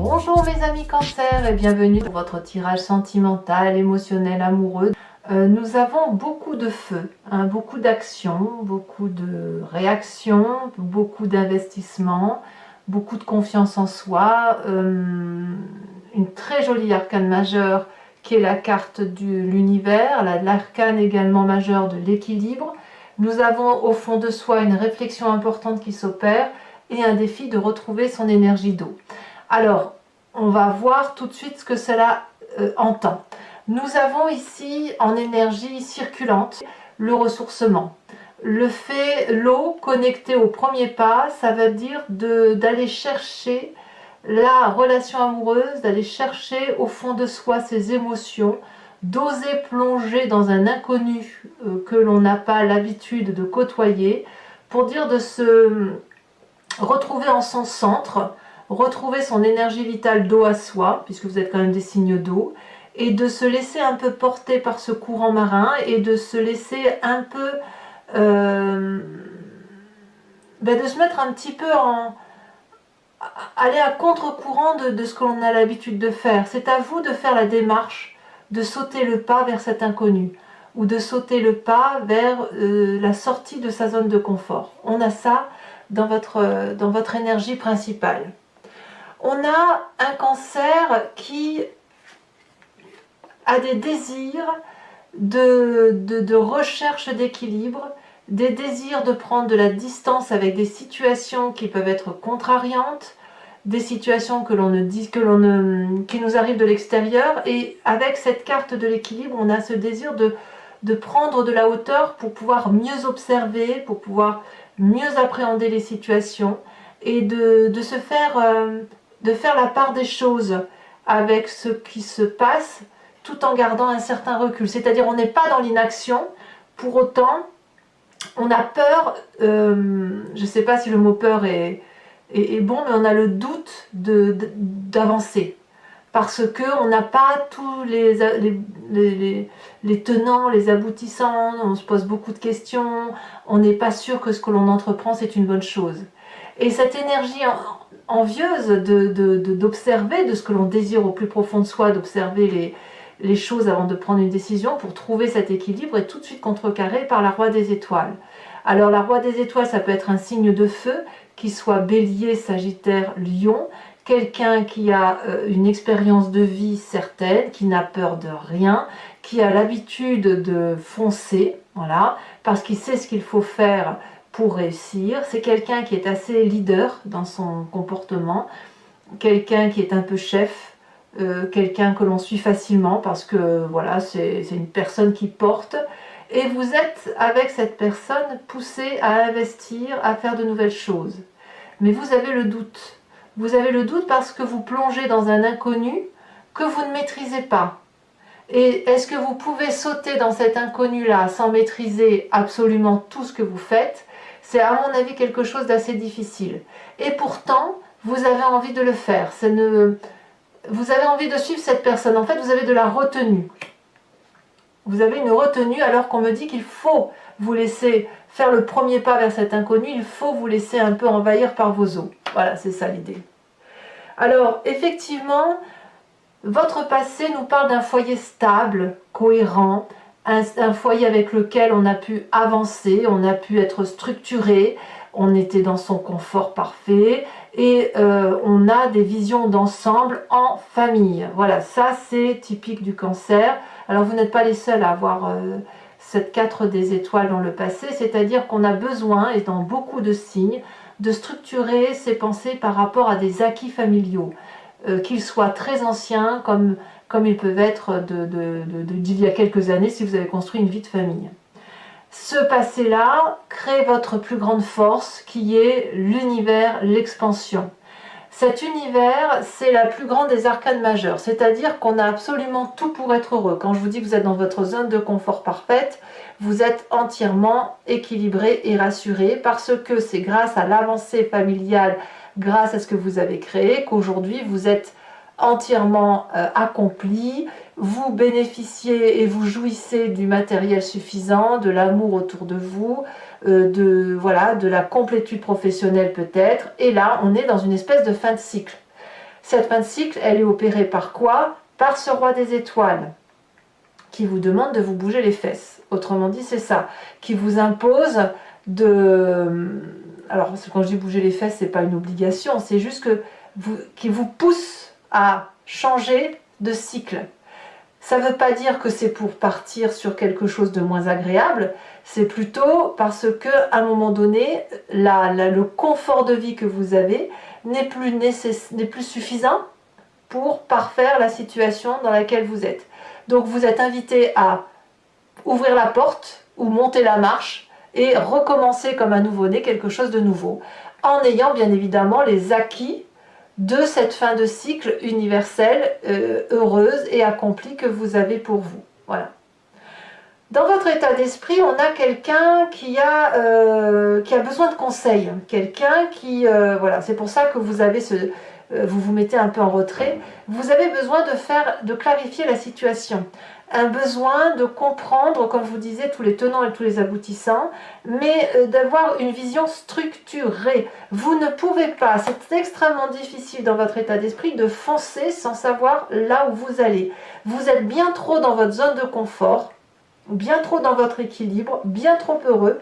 Bonjour mes amis Cancer et bienvenue pour votre tirage sentimental, émotionnel, amoureux. Nous avons beaucoup de feu, beaucoup d'actions, beaucoup de réactions, beaucoup d'investissements, beaucoup de confiance en soi, une très jolie arcane majeure qui est la carte de l'univers, l'arcane également majeure de l'équilibre. Nous avons au fond de soi une réflexion importante qui s'opère et un défi de retrouver son énergie d'eau. Alors, on va voir tout de suite ce que cela entend. Nous avons ici en énergie circulante le ressourcement. Le fait, l'eau connectée au premier pas, ça veut dire d'aller chercher la relation amoureuse, d'aller chercher au fond de soi ses émotions, d'oser plonger dans un inconnu que l'on n'a pas l'habitude de côtoyer, pour dire de se retrouver en son centre, retrouver son énergie vitale d'eau à soi, puisque vous êtes quand même des signes d'eau, et de se laisser un peu porter par ce courant marin et de se laisser un peu de se mettre un petit peu aller à contre-courant de ce que l'on a l'habitude de faire. C'est à vous de faire la démarche de sauter le pas vers cet inconnu ou de sauter le pas vers la sortie de sa zone de confort. On a ça dans votre énergie principale. On a un cancer qui a des désirs de recherche d'équilibre, des désirs de prendre de la distance avec des situations qui peuvent être contrariantes, des situations qui nous arrivent de l'extérieur. Et avec cette carte de l'équilibre, on a ce désir de prendre de la hauteur pour pouvoir mieux observer, pour pouvoir mieux appréhender les situations et de faire la part des choses avec ce qui se passe tout en gardant un certain recul. C'est-à-dire on n'est pas dans l'inaction, pour autant on a peur, je ne sais pas si le mot peur est bon, mais on a le doute d'avancer. Parce qu'on n'a pas tous les tenants, les aboutissants, on se pose beaucoup de questions, on n'est pas sûr que ce que l'on entreprend c'est une bonne chose. Et cette énergie envieuse d'observer, de ce que l'on désire au plus profond de soi, d'observer les choses avant de prendre une décision pour trouver cet équilibre est tout de suite contrecarré par la Roi des Étoiles. Alors la Roi des Étoiles, ça peut être un signe de feu, qui soit Bélier, Sagittaire, Lion, quelqu'un qui a une expérience de vie certaine, qui n'a peur de rien, qui a l'habitude de foncer, voilà, parce qu'il sait ce qu'il faut faire pour réussir. C'est quelqu'un qui est assez leader dans son comportement, quelqu'un qui est un peu chef, quelqu'un que l'on suit facilement parce que voilà, c'est une personne qui porte. Et vous êtes avec cette personne poussé à investir, à faire de nouvelles choses. Mais vous avez le doute. Vous avez le doute parce que vous plongez dans un inconnu que vous ne maîtrisez pas. Et est-ce que vous pouvez sauter dans cet inconnu-là sans maîtriser absolument tout ce que vous faites? C'est à mon avis quelque chose d'assez difficile. Et pourtant, vous avez envie de le faire. Vous avez envie de suivre cette personne. En fait, vous avez de la retenue. Vous avez une retenue alors qu'on me dit qu'il faut vous laisser faire le premier pas vers cet inconnu. Il faut vous laisser un peu envahir par vos os. Voilà, c'est ça l'idée. Alors, effectivement, votre passé nous parle d'un foyer stable, cohérent, un foyer avec lequel on a pu avancer, on a pu être structuré, on était dans son confort parfait et on a des visions d'ensemble en famille. Voilà, ça c'est typique du cancer. Alors vous n'êtes pas les seuls à avoir cette 4 des étoiles dans le passé, c'est-à-dire qu'on a besoin, et dans beaucoup de signes, de structurer ses pensées par rapport à des acquis familiaux, qu'ils soient très anciens comme ils peuvent être d'il y a quelques années si vous avez construit une vie de famille. Ce passé-là crée votre plus grande force qui est l'univers, l'expansion. Cet univers, c'est la plus grande des arcanes majeures, c'est-à-dire qu'on a absolument tout pour être heureux. Quand je vous dis que vous êtes dans votre zone de confort parfaite, vous êtes entièrement équilibré et rassuré parce que c'est grâce à l'avancée familiale, grâce à ce que vous avez créé, qu'aujourd'hui vous êtes entièrement accompli, vous bénéficiez et vous jouissez du matériel suffisant, de l'amour autour de vous, de la complétude professionnelle peut-être, et là on est dans une espèce de fin de cycle. Cette fin de cycle, elle est opérée par quoi? Par ce roi des étoiles, qui vous demande de vous bouger les fesses. Autrement dit, c'est ça, qui vous impose de... Alors, quand je dis bouger les fesses, c'est pas une obligation, c'est juste qui vous pousse à changer de cycle. Ça ne veut pas dire que c'est pour partir sur quelque chose de moins agréable, c'est plutôt parce qu'à un moment donné, le confort de vie que vous avez n'est plus suffisant pour parfaire la situation dans laquelle vous êtes. Donc vous êtes invité à ouvrir la porte ou monter la marche et recommencer comme un nouveau-né quelque chose de nouveau, en ayant bien évidemment les acquis de cette fin de cycle universelle, heureuse et accomplie que vous avez pour vous. Voilà. Dans votre état d'esprit, on a quelqu'un qui a besoin de conseils, quelqu'un qui... voilà, c'est pour ça que vous avez vous vous mettez un peu en retrait. Vous avez besoin de clarifier la situation. Un besoin de comprendre, comme je vous disais, tous les tenants et tous les aboutissants, mais d'avoir une vision structurée. Vous ne pouvez pas, c'est extrêmement difficile dans votre état d'esprit de foncer sans savoir là où vous allez. Vous êtes bien trop dans votre zone de confort, bien trop dans votre équilibre, bien trop heureux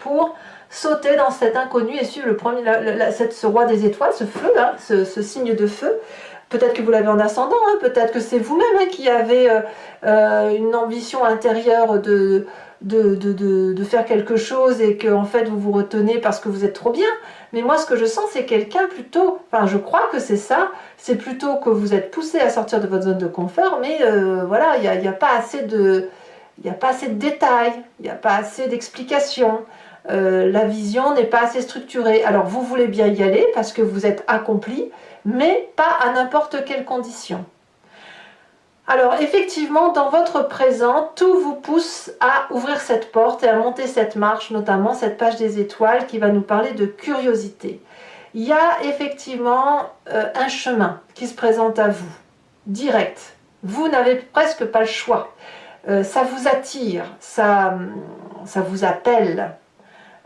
pour sauter dans cet inconnu et suivre ce roi des étoiles, ce feu, hein, ce signe de feu. Peut-être que vous l'avez en ascendant, hein, peut-être que c'est vous-même hein, qui avez une ambition intérieure de faire quelque chose et que en fait vous vous retenez parce que vous êtes trop bien. Mais moi ce que je sens c'est quelqu'un plutôt, enfin je crois que c'est ça, c'est plutôt que vous êtes poussé à sortir de votre zone de confort, mais voilà, il n'y a pas assez de détails, il n'y a pas assez d'explications. La vision n'est pas assez structurée. Alors vous voulez bien y aller parce que vous êtes accompli, mais pas à n'importe quelle condition. Alors effectivement, dans votre présent, tout vous pousse à ouvrir cette porte et à monter cette marche, notamment cette page des étoiles qui va nous parler de curiosité. Il y a effectivement un chemin qui se présente à vous, direct. Vous n'avez presque pas le choix. Ça vous attire, ça vous appelle.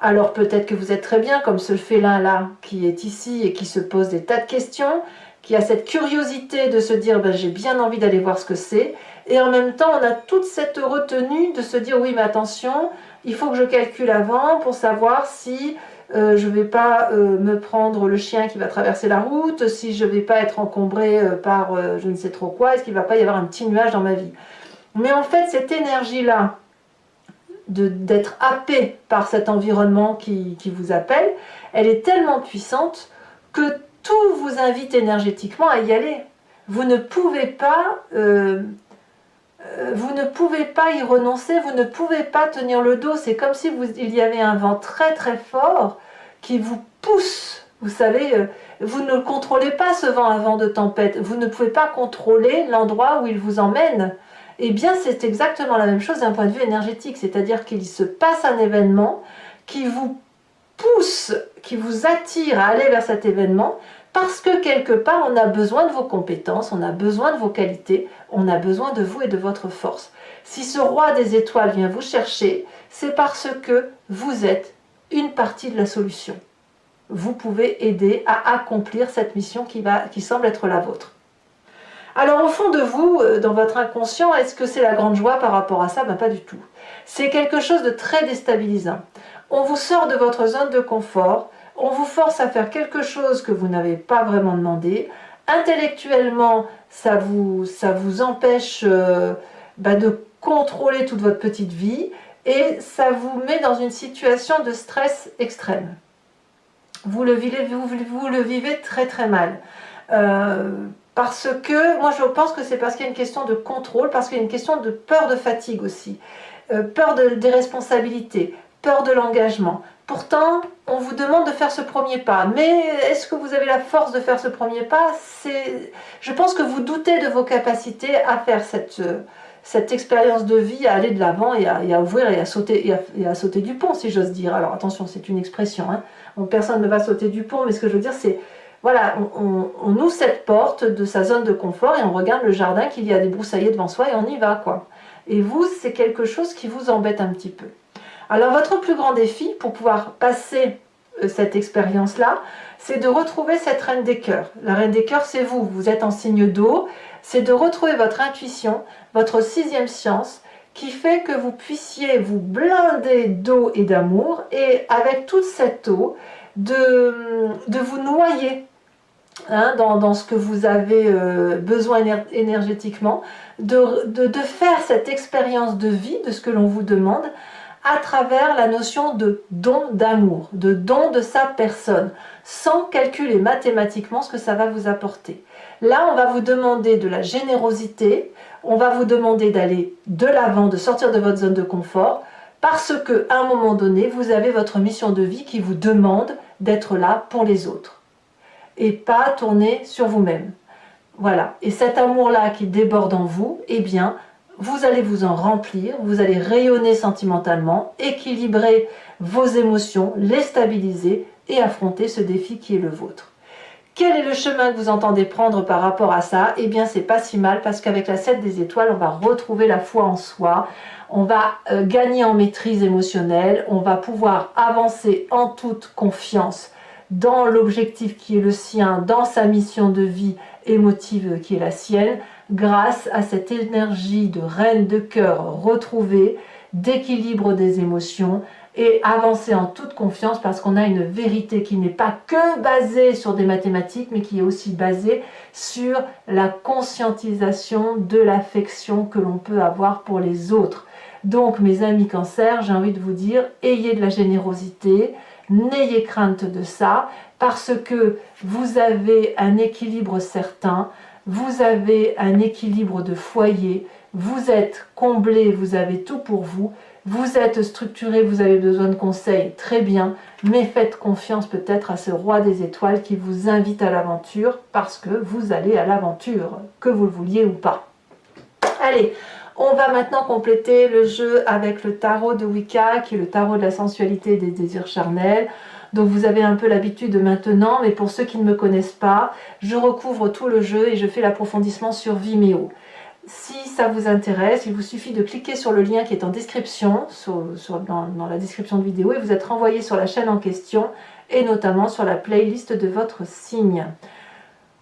Alors peut-être que vous êtes très bien comme ce félin-là qui est ici et qui se pose des tas de questions, qui a cette curiosité de se dire ben, j'ai bien envie d'aller voir ce que c'est, et en même temps on a toute cette retenue de se dire oui mais attention, il faut que je calcule avant pour savoir si je ne vais pas me prendre le chien qui va traverser la route, si je ne vais pas être encombré par je ne sais trop quoi, est-ce qu'il ne va pas y avoir un petit nuage dans ma vie. Mais en fait cette énergie-là, d'être happé par cet environnement qui vous appelle, elle est tellement puissante que tout vous invite énergétiquement à y aller. Vous ne pouvez pas y renoncer, vous ne pouvez pas tenir le dos. C'est comme si il y avait un vent très très fort qui vous pousse. Vous savez, vous ne contrôlez pas ce vent, un vent de tempête. Vous ne pouvez pas contrôler l'endroit où il vous emmène. Eh bien, c'est exactement la même chose d'un point de vue énergétique, c'est-à-dire qu'il se passe un événement qui vous pousse, qui vous attire à aller vers cet événement, parce que quelque part, on a besoin de vos compétences, on a besoin de vos qualités, on a besoin de vous et de votre force. Si ce roi des étoiles vient vous chercher, c'est parce que vous êtes une partie de la solution. Vous pouvez aider à accomplir cette mission qui semble être la vôtre. Alors au fond de vous, dans votre inconscient, est-ce que c'est la grande joie par rapport à ça? Ben, pas du tout. C'est quelque chose de très déstabilisant. On vous sort de votre zone de confort, on vous force à faire quelque chose que vous n'avez pas vraiment demandé. Intellectuellement, ça vous empêche de contrôler toute votre petite vie et ça vous met dans une situation de stress extrême. Vous le vivez très très mal. Parce que, moi je pense que c'est parce qu'il y a une question de contrôle, parce qu'il y a une question de peur de fatigue aussi, peur des responsabilités, peur de l'engagement. Pourtant, on vous demande de faire ce premier pas, mais est-ce que vous avez la force de faire ce premier pas? Je pense que vous doutez de vos capacités à faire cette expérience de vie, à aller de l'avant et à ouvrir et à sauter du pont, si j'ose dire. Alors attention, c'est une expression, hein. Donc, personne ne va sauter du pont, mais ce que je veux dire c'est voilà, on ouvre cette porte de sa zone de confort et on regarde le jardin qu'il y a des broussailles devant soi et on y va, quoi. Et vous, c'est quelque chose qui vous embête un petit peu. Alors, votre plus grand défi pour pouvoir passer cette expérience-là, c'est de retrouver cette reine des cœurs. La reine des cœurs, c'est vous, vous êtes en signe d'eau, c'est de retrouver votre intuition, votre sixième science, qui fait que vous puissiez vous blinder d'eau et d'amour, et avec toute cette eau, de vous noyer hein, dans ce que vous avez besoin énergétiquement, de faire cette expérience de vie, de ce que l'on vous demande, à travers la notion de don d'amour, de don de sa personne, sans calculer mathématiquement ce que ça va vous apporter. Là, on va vous demander de la générosité, on va vous demander d'aller de l'avant, de sortir de votre zone de confort, parce qu'à un moment donné, vous avez votre mission de vie qui vous demande d'être là pour les autres, et pas tourner sur vous-même. Voilà, et cet amour-là qui déborde en vous, eh bien, vous allez vous en remplir, vous allez rayonner sentimentalement, équilibrer vos émotions, les stabiliser et affronter ce défi qui est le vôtre. Quel est le chemin que vous entendez prendre par rapport à ça? Eh bien, c'est pas si mal parce qu'avec la 7 des étoiles, on va retrouver la foi en soi, on va gagner en maîtrise émotionnelle, on va pouvoir avancer en toute confiance dans l'objectif qui est le sien, dans sa mission de vie émotive qui est la sienne, grâce à cette énergie de reine de cœur retrouvée, d'équilibre des émotions, et avancer en toute confiance parce qu'on a une vérité qui n'est pas que basée sur des mathématiques, mais qui est aussi basée sur la conscientisation de l'affection que l'on peut avoir pour les autres. Donc mes amis Cancer, j'ai envie de vous dire, ayez de la générosité, n'ayez crainte de ça, parce que vous avez un équilibre certain, vous avez un équilibre de foyer, vous êtes comblé, vous avez tout pour vous, vous êtes structuré, vous avez besoin de conseils, très bien, mais faites confiance peut-être à ce roi des étoiles qui vous invite à l'aventure, parce que vous allez à l'aventure, que vous le vouliez ou pas. Allez, on va maintenant compléter le jeu avec le tarot de Wicca, qui est le tarot de la sensualité et des désirs charnels. Donc vous avez un peu l'habitude maintenant, mais pour ceux qui ne me connaissent pas, je recouvre tout le jeu et je fais l'approfondissement sur Vimeo. Si ça vous intéresse, il vous suffit de cliquer sur le lien qui est en description, dans la description de vidéo, et vous êtes renvoyé sur la chaîne en question, et notamment sur la playlist de votre signe.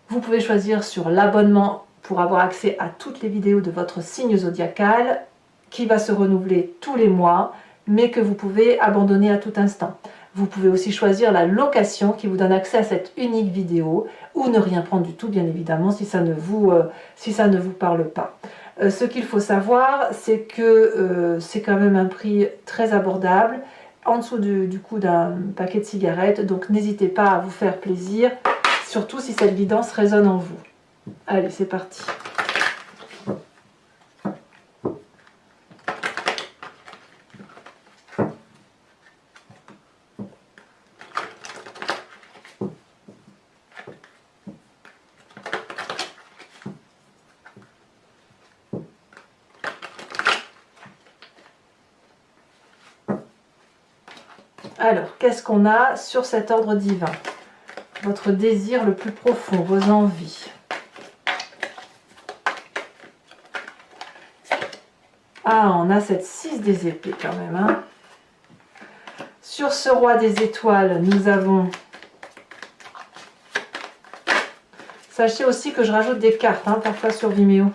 Vous pouvez choisir sur l'abonnement pour avoir accès à toutes les vidéos de votre signe zodiacal, qui va se renouveler tous les mois, mais que vous pouvez abandonner à tout instant. Vous pouvez aussi choisir la location qui vous donne accès à cette unique vidéo, ou ne rien prendre du tout, bien évidemment, si ça ne vous parle pas. Ce qu'il faut savoir, c'est que c'est quand même un prix très abordable, en dessous du coût d'un paquet de cigarettes, donc n'hésitez pas à vous faire plaisir, surtout si cette guidance résonne en vous. Allez, c'est parti. Alors, qu'est-ce qu'on a sur cet ordre divin? Votre désir le plus profond, vos envies. Ah, on a cette 6 des épées quand même. Hein. Sur ce roi des étoiles, nous avons... Sachez aussi que je rajoute des cartes, hein, parfois sur Vimeo.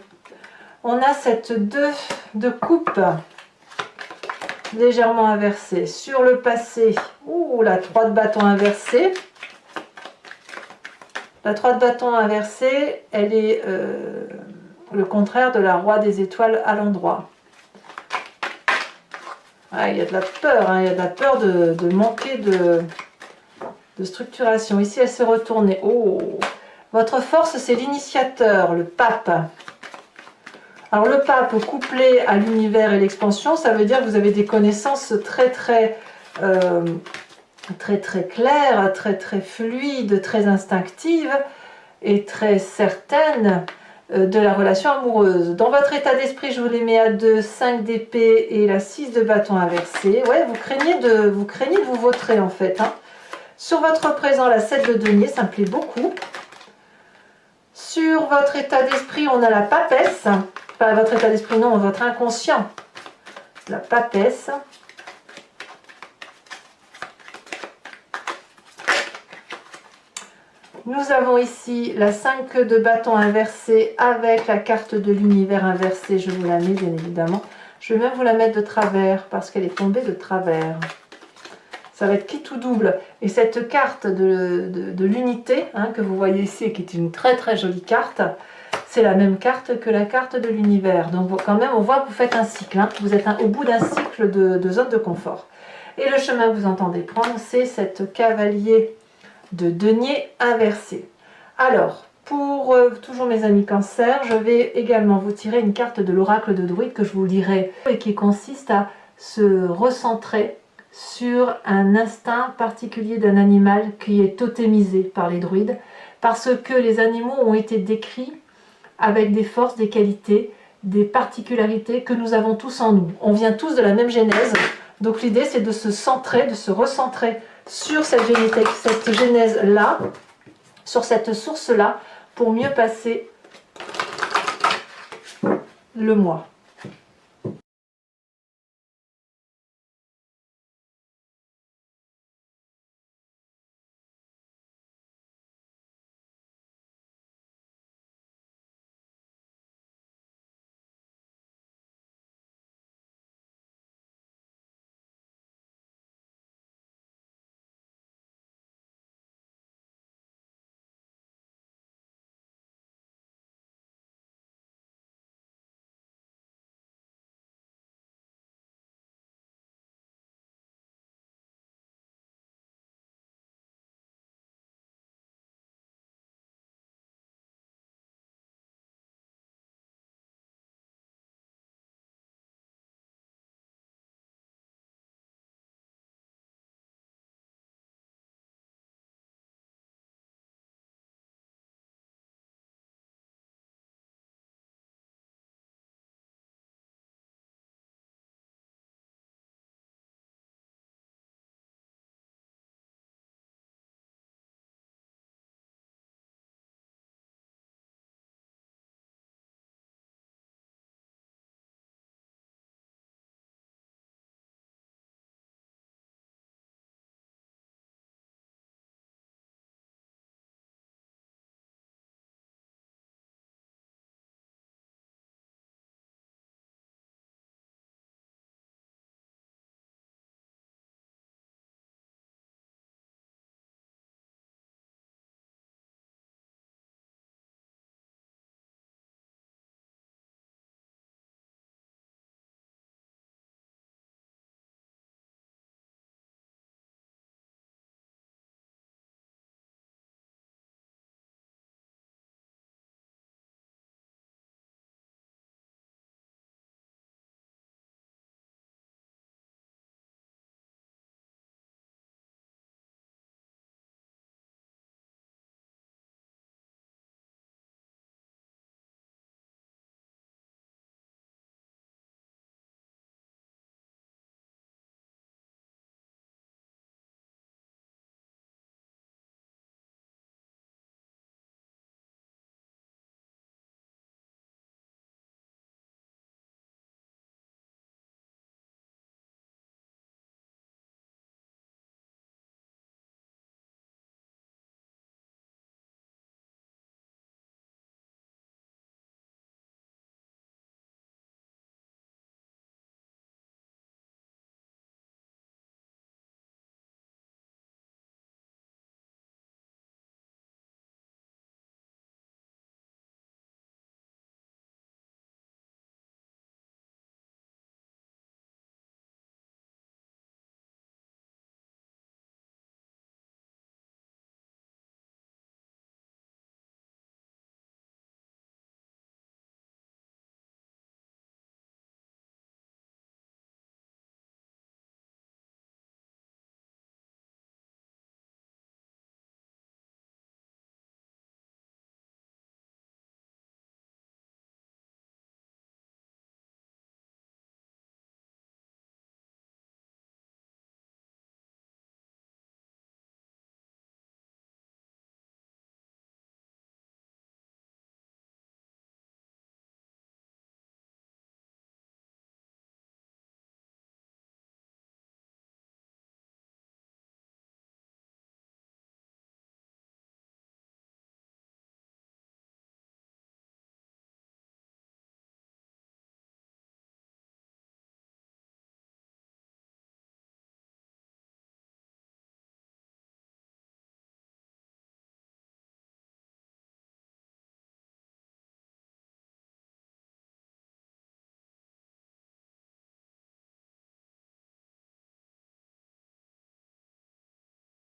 On a cette 2 de coupe, légèrement inversée. Sur le passé, la 3 de bâton inversée. La 3 de bâton inversée, elle est le contraire de la roi des étoiles à l'endroit. Ah, il y a de la peur, hein, il y a de la peur de manquer de structuration. Ici, elle s'est retournée. Oh, votre force, c'est l'initiateur, le pape. Alors, le pape couplé à l'univers et l'expansion, ça veut dire que vous avez des connaissances très claires, très fluides, très instinctives et très certaines de la relation amoureuse. Dans votre état d'esprit, je vous les mets à 2, 5 d'épée et la 6 de bâton inversé. Ouais, vous craignez de vous vautrer en fait. Hein. Sur votre présent, la 7 de denier, ça me plaît beaucoup. Sur votre état d'esprit, on a la papesse. Pas votre état d'esprit, non, votre inconscient. La papesse. Nous avons ici la 5 de bâton inversée avec la carte de l'univers inversée. Je vous la mets bien évidemment. Je vais même vous la mettre de travers parce qu'elle est tombée de travers. Ça va être qui tout double. Et cette carte de l'unité hein, que vous voyez ici, qui est une très très jolie carte, c'est la même carte que la carte de l'univers. Donc quand même, on voit que vous faites un cycle. Hein. Vous êtes au bout d'un cycle de zone de confort. Et le chemin que vous entendez prendre, c'est cette cavalier de denier inversé. Alors, pour toujours mes amis cancer, je vais également vous tirer une carte de l'oracle de druide que je vous lirai et qui consiste à se recentrer sur un instinct particulier d'un animal qui est totémisé par les druides parce que les animaux ont été décrits avec des forces, des qualités, des particularités que nous avons tous en nous. On vient tous de la même genèse, donc l'idée c'est de se centrer, de se recentrer sur cette genèse-là, sur cette source-là, pour mieux passer le mois.